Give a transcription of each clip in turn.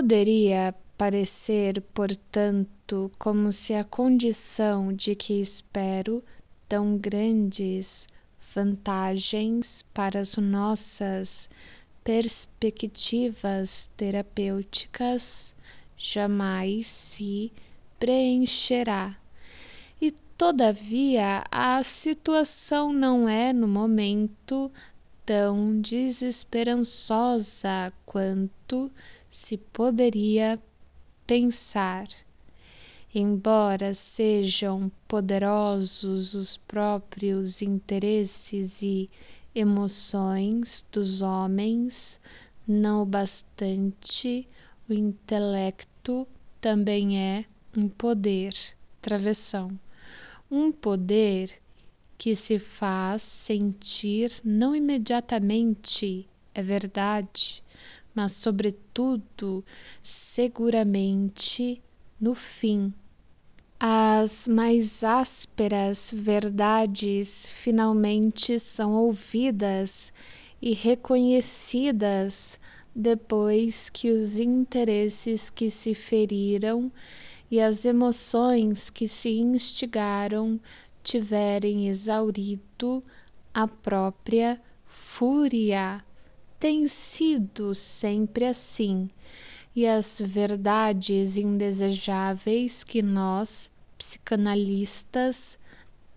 Poderia parecer, portanto, como se a condição de que espero tão grandes vantagens para as nossas perspectivas terapêuticas jamais se preencherá. E, todavia, a situação não é, no momento, tão desesperançosa quanto se poderia pensar. Embora sejam poderosos os próprios interesses e emoções dos homens, não bastante, o intelecto também é um poder. Travessão. Um poder que se faz sentir não imediatamente, é verdade, mas sobretudo, seguramente, no fim. As mais ásperas verdades finalmente são ouvidas e reconhecidas depois que os interesses que se feriram e as emoções que se instigaram tiverem exaurido a própria fúria. Tem sido sempre assim, e as verdades indesejáveis que nós, psicanalistas,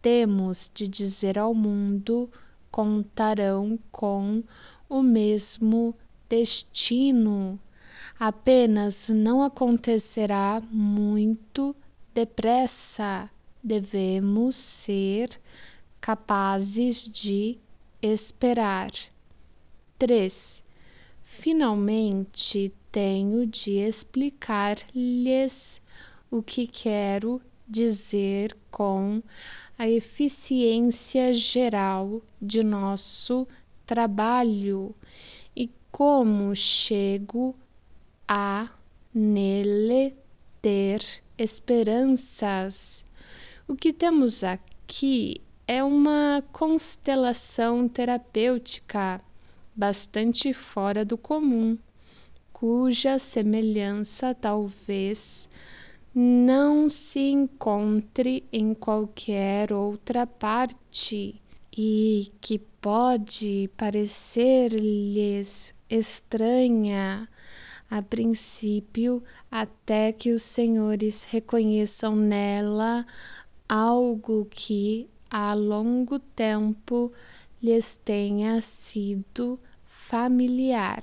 temos de dizer ao mundo contarão com o mesmo destino. Apenas não acontecerá muito depressa. Devemos ser capazes de esperar. 3. Finalmente, tenho de explicar-lhes o que quero dizer com a eficiência geral de nosso trabalho e como chego a nele ter esperanças. O que temos aqui é uma constelação terapêutica bastante fora do comum, cuja semelhança talvez não se encontre em qualquer outra parte e que pode parecer-lhes estranha a princípio, até que os senhores reconheçam nela algo que há longo tempo lhes tenha sido familiar.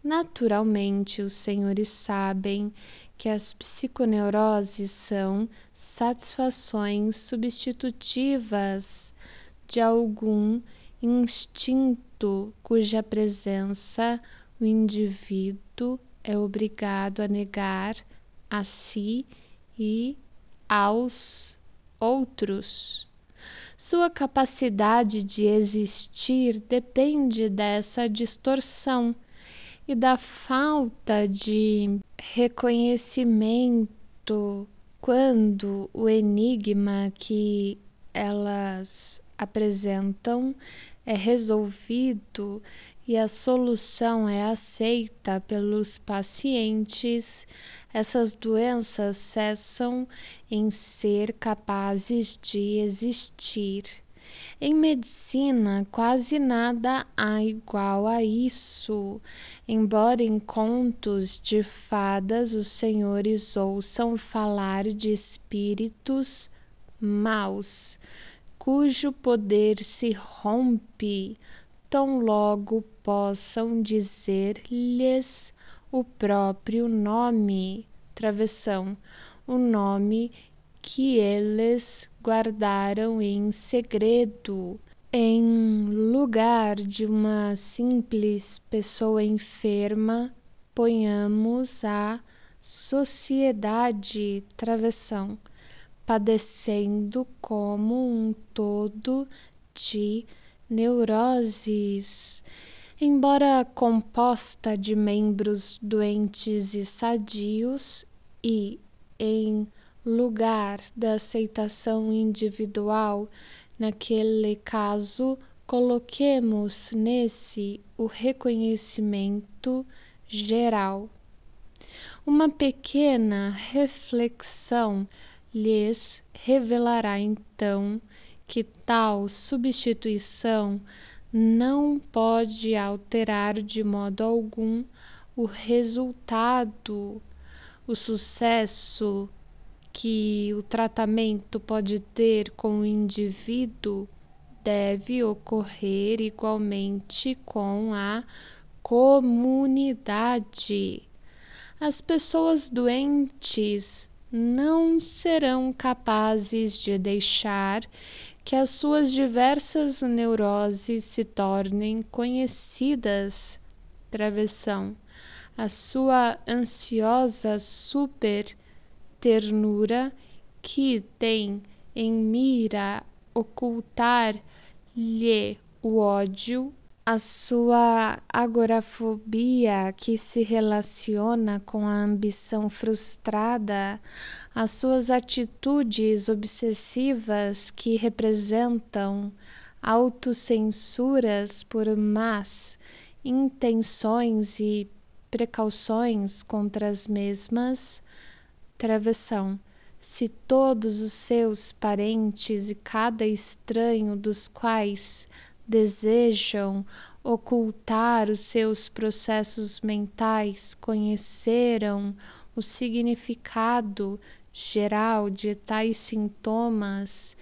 Naturalmente, os senhores sabem que as psiconeuroses são satisfações substitutivas de algum instinto cuja presença o indivíduo é obrigado a negar a si e aos outros. Sua capacidade de existir depende dessa distorção e da falta de reconhecimento quando o enigma que elas apresentam é resolvido e a solução é aceita pelos pacientes, essas doenças cessam em ser capazes de existir. Em medicina, quase nada há igual a isso, embora em contos de fadas os senhores ouçam falar de espíritos maus, cujo poder se rompe tão logo possam dizer-lhes o próprio nome, travessão, o nome que eles guardaram em segredo. Em lugar de uma simples pessoa enferma, ponhamos a sociedade, travessão, padecendo como um todo de neuroses, embora composta de membros doentes e sadios, e em lugar da aceitação individual, naquele caso, coloquemos nesse o reconhecimento geral. Uma pequena reflexão lhes revelará então que tal substituição não pode alterar de modo algum o resultado, o sucesso que o tratamento pode ter com o indivíduo deve ocorrer igualmente com a comunidade. As pessoas doentes não serão capazes de deixar que as suas diversas neuroses se tornem conhecidas. Travessão. A sua ansiosa super-ternura, que tem em mira ocultar-lhe o ódio, a sua agorafobia, que se relaciona com a ambição frustrada, as suas atitudes obsessivas, que representam autocensuras por más intenções e precauções contra as mesmas. Travessão. Se todos os seus parentes e cada estranho dos quais desejam ocultar os seus processos mentais conheceram o significado geral de tais sintomas,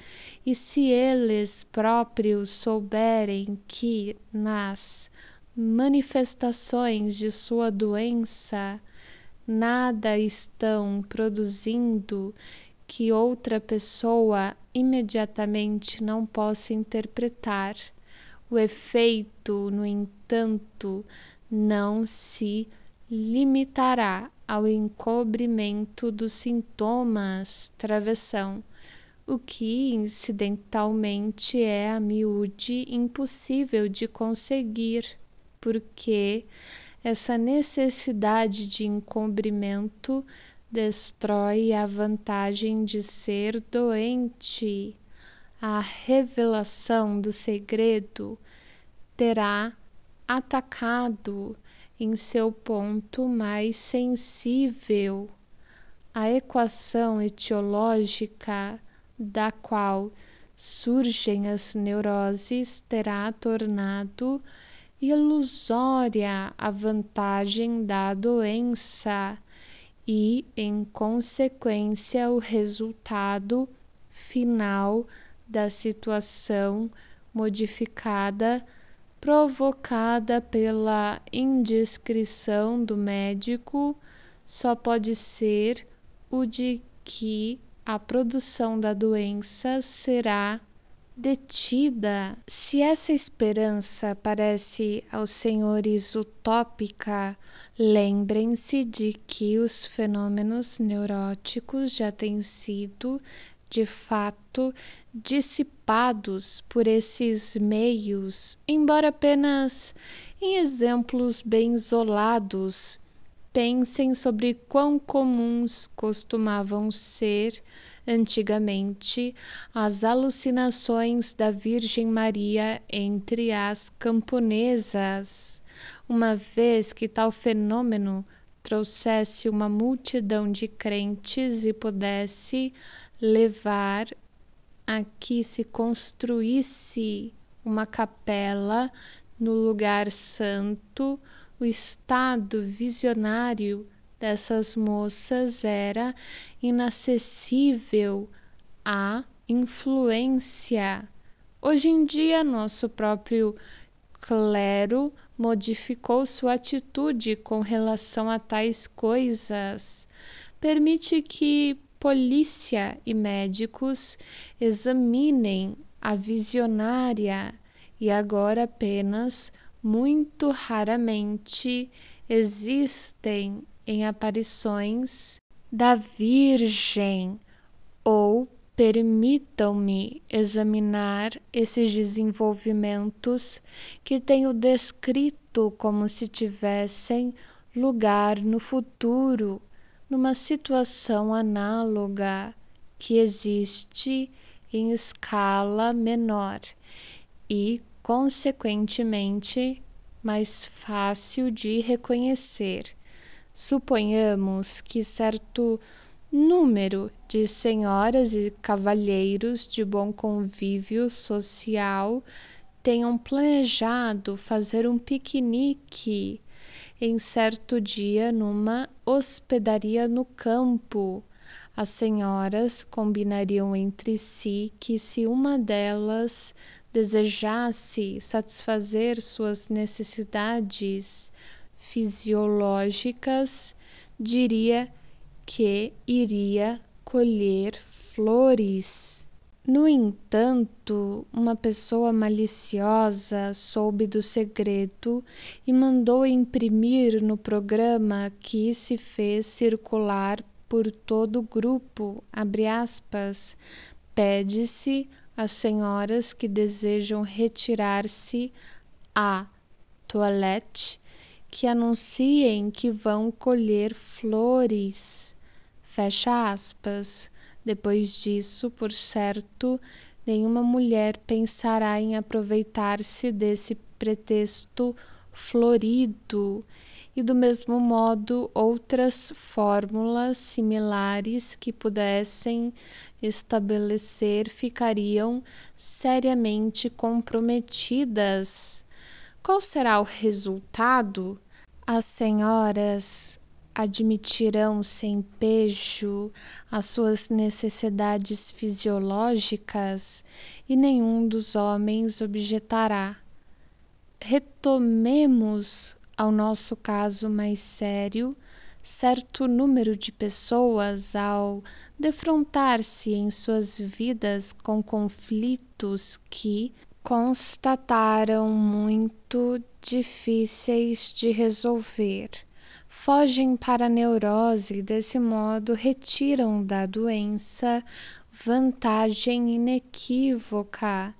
e se eles próprios souberem que nas manifestações de sua doença nada estão produzindo que outra pessoa imediatamente não possa interpretar, o efeito, no entanto, não se limitará ao encobrimento dos sintomas. Travessão, o que incidentalmente é a miúde impossível de conseguir, porque essa necessidade de encobrimento destrói a vantagem de ser doente. A revelação do segredo terá atacado em seu ponto mais sensível. A equação etiológica da qual surgem as neuroses terá tornado ilusória a vantagem da doença e, em consequência, o resultado final da situação modificada provocada pela indiscrição do médico só pode ser o de que a produção da doença será detida. Se essa esperança parece aos senhores utópica, lembrem-se de que os fenômenos neuróticos já têm sido, de fato, dissipados por esses meios, embora apenas em exemplos bem isolados. Pensem sobre quão comuns costumavam ser antigamente as alucinações da Virgem Maria entre as camponesas, uma vez que tal fenômeno trouxesse uma multidão de crentes e pudesse levar a que se construísse uma capela no lugar santo. O estado visionário dessas moças era inacessível à influência. Hoje em dia, nosso próprio clero modificou sua atitude com relação a tais coisas. Permite que polícia e médicos examinem a visionária, e agora apenas muito raramente existem em aparições da Virgem, ou permitam-me examinar esses desenvolvimentos que tenho descrito como se tivessem lugar no futuro, numa situação análoga que existe em escala menor e, consequentemente, mais fácil de reconhecer. Suponhamos que certo número de senhoras e cavalheiros de bom convívio social tenham planejado fazer um piquenique em certo dia numa hospedaria no campo. As senhoras combinariam entre si que, se uma delas desejasse satisfazer suas necessidades fisiológicas, diria que iria colher flores. No entanto, uma pessoa maliciosa soube do segredo e mandou imprimir no programa, que se fez circular por todo o grupo, pede-se às senhoras que desejam retirar-se à toilette que anunciem que vão colher flores. Fecha aspas. Depois disso, por certo, nenhuma mulher pensará em aproveitar-se desse pretexto florido. E do mesmo modo, outras fórmulas similares que pudessem estabelecer ficariam seriamente comprometidas. Qual será o resultado? As senhoras admitirão sem pejo as suas necessidades fisiológicas e nenhum dos homens objetará. Retomemos ao nosso caso mais sério. Certo número de pessoas, ao defrontar-se em suas vidas com conflitos que constataram muito difíceis de resolver, fogem para a neurose e desse modo retiram da doença vantagem inequívoca,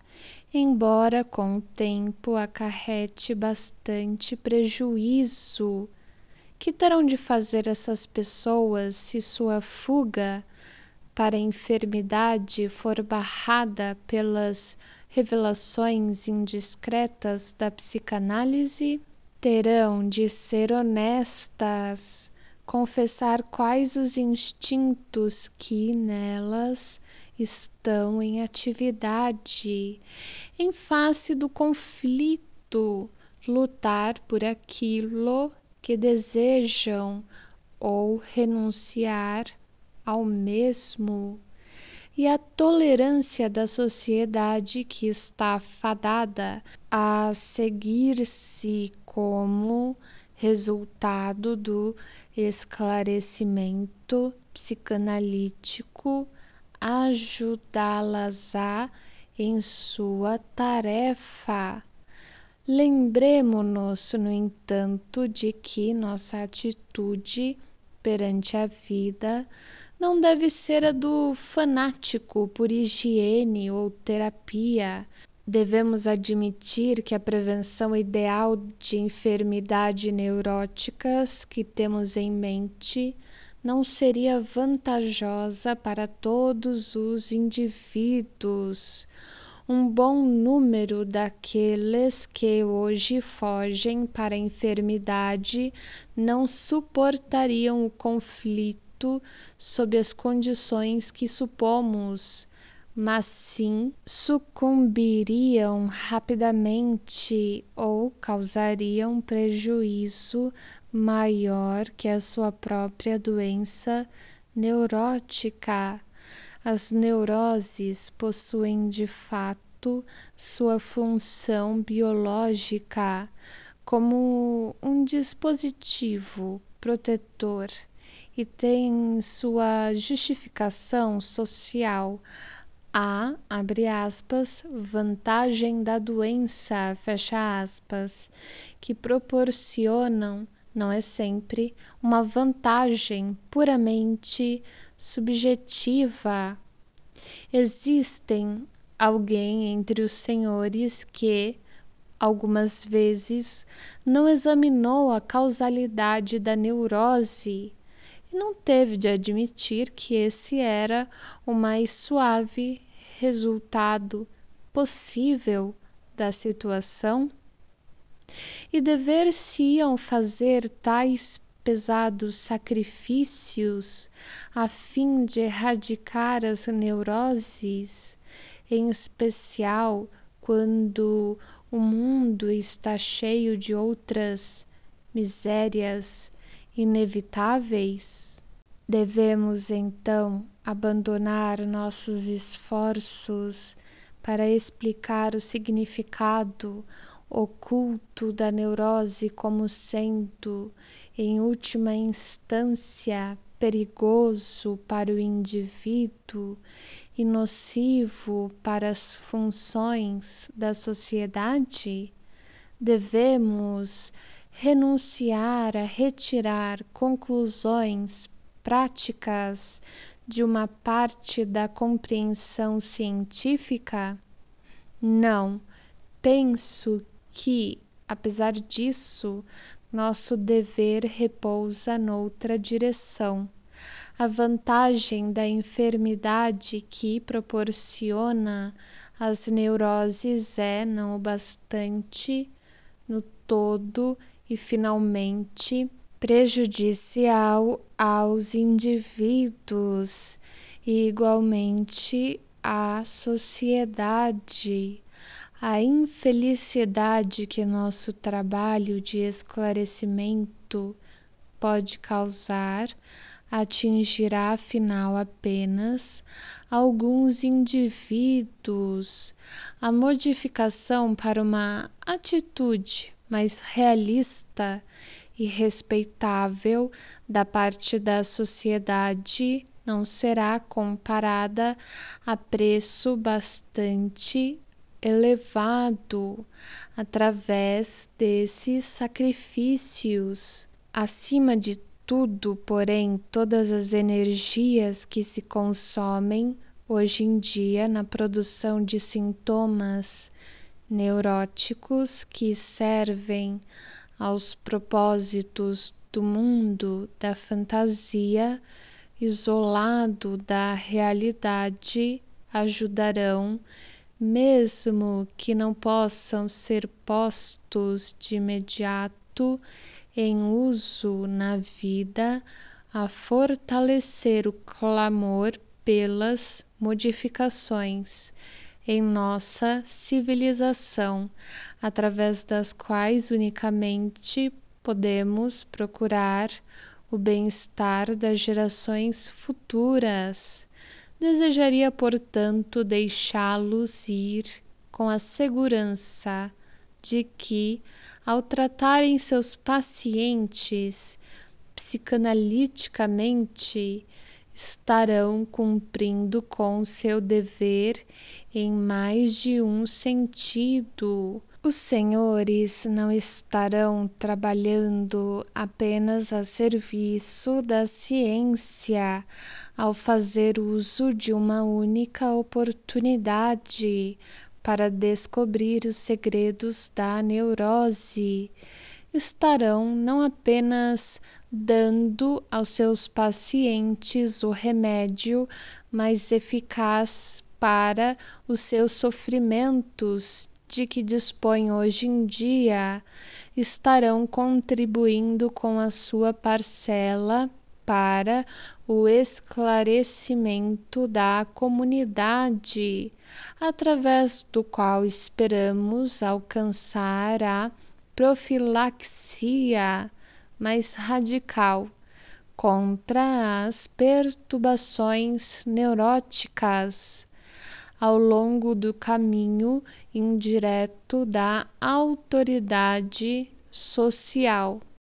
embora com o tempo acarrete bastante prejuízo. Que terão de fazer essas pessoas se sua fuga para a enfermidade for barrada pelas revelações indiscretas da psicanálise? Terão de ser honestas, confessar quais os instintos que nelas estão em atividade, em face do conflito, lutar por aquilo que desejam ou renunciar ao mesmo. E a tolerância da sociedade, que está fadada a seguir-se como resultado do esclarecimento psicanalítico, ajudá-las-á em sua tarefa. Lembremo-nos, no entanto, de que nossa atitude perante a vida não deve ser a do fanático por higiene ou terapia. Devemos admitir que a prevenção ideal de enfermidades neuróticas que temos em mente não seria vantajosa para todos os indivíduos. Um bom número daqueles que hoje fogem para a enfermidade não suportariam o conflito sob as condições que supomos, mas sim sucumbiriam rapidamente ou causariam prejuízo maior que a sua própria doença neurótica. As neuroses possuem de fato sua função biológica como um dispositivo protetor e têm sua justificação social. A, abre aspas, vantagem da doença, fecha aspas, que proporcionam, não é sempre, uma vantagem puramente subjetiva. Existem alguém entre os senhores que, algumas vezes, não examinou a causalidade da neurose e não teve de admitir que esse era o mais suave resultado possível da situação? E dever-se-iam fazer tais pesados sacrifícios a fim de erradicar as neuroses, em especial quando o mundo está cheio de outras misérias inevitáveis? Devemos então abandonar nossos esforços para explicar o significado oculto da neurose como sendo, em última instância, perigoso para o indivíduo e nocivo para as funções da sociedade? Devemos renunciar a retirar conclusões práticas de uma parte da compreensão científica? Não, penso que, apesar disso, nosso dever repousa noutra direção. A vantagem da enfermidade que proporciona as neuroses é não o bastante no todo e finalmente prejudicial aos indivíduos e igualmente à sociedade. A infelicidade que nosso trabalho de esclarecimento pode causar atingirá afinal apenas alguns indivíduos. A modificação para uma atitude mais realista e respeitável da parte da sociedade não será comparada a preço bastante elevado através desses sacrifícios. Acima de tudo, porém, todas as energias que se consomem hoje em dia na produção de sintomas neuróticos que servem aos propósitos do mundo da fantasia, isolado da realidade, ajudarão, mesmo que não possam ser postos de imediato em uso na vida, a fortalecer o clamor pelas modificações em nossa civilização, através das quais unicamente podemos procurar o bem-estar das gerações futuras. Desejaria, portanto, deixá-los ir com a segurança de que, ao tratarem seus pacientes psicanaliticamente, estarão cumprindo com seu dever em mais de um sentido. Os senhores não estarão trabalhando apenas a serviço da ciência ao fazer uso de uma única oportunidade para descobrir os segredos da neurose. Estarão não apenas dando aos seus pacientes o remédio mais eficaz para os seus sofrimentos de que dispõem hoje em dia, estarão contribuindo com a sua parcela para o esclarecimento da comunidade, através do qual esperamos alcançar a profilaxia mais radical contra as perturbações neuróticas ao longo do caminho indireto da autoridade social.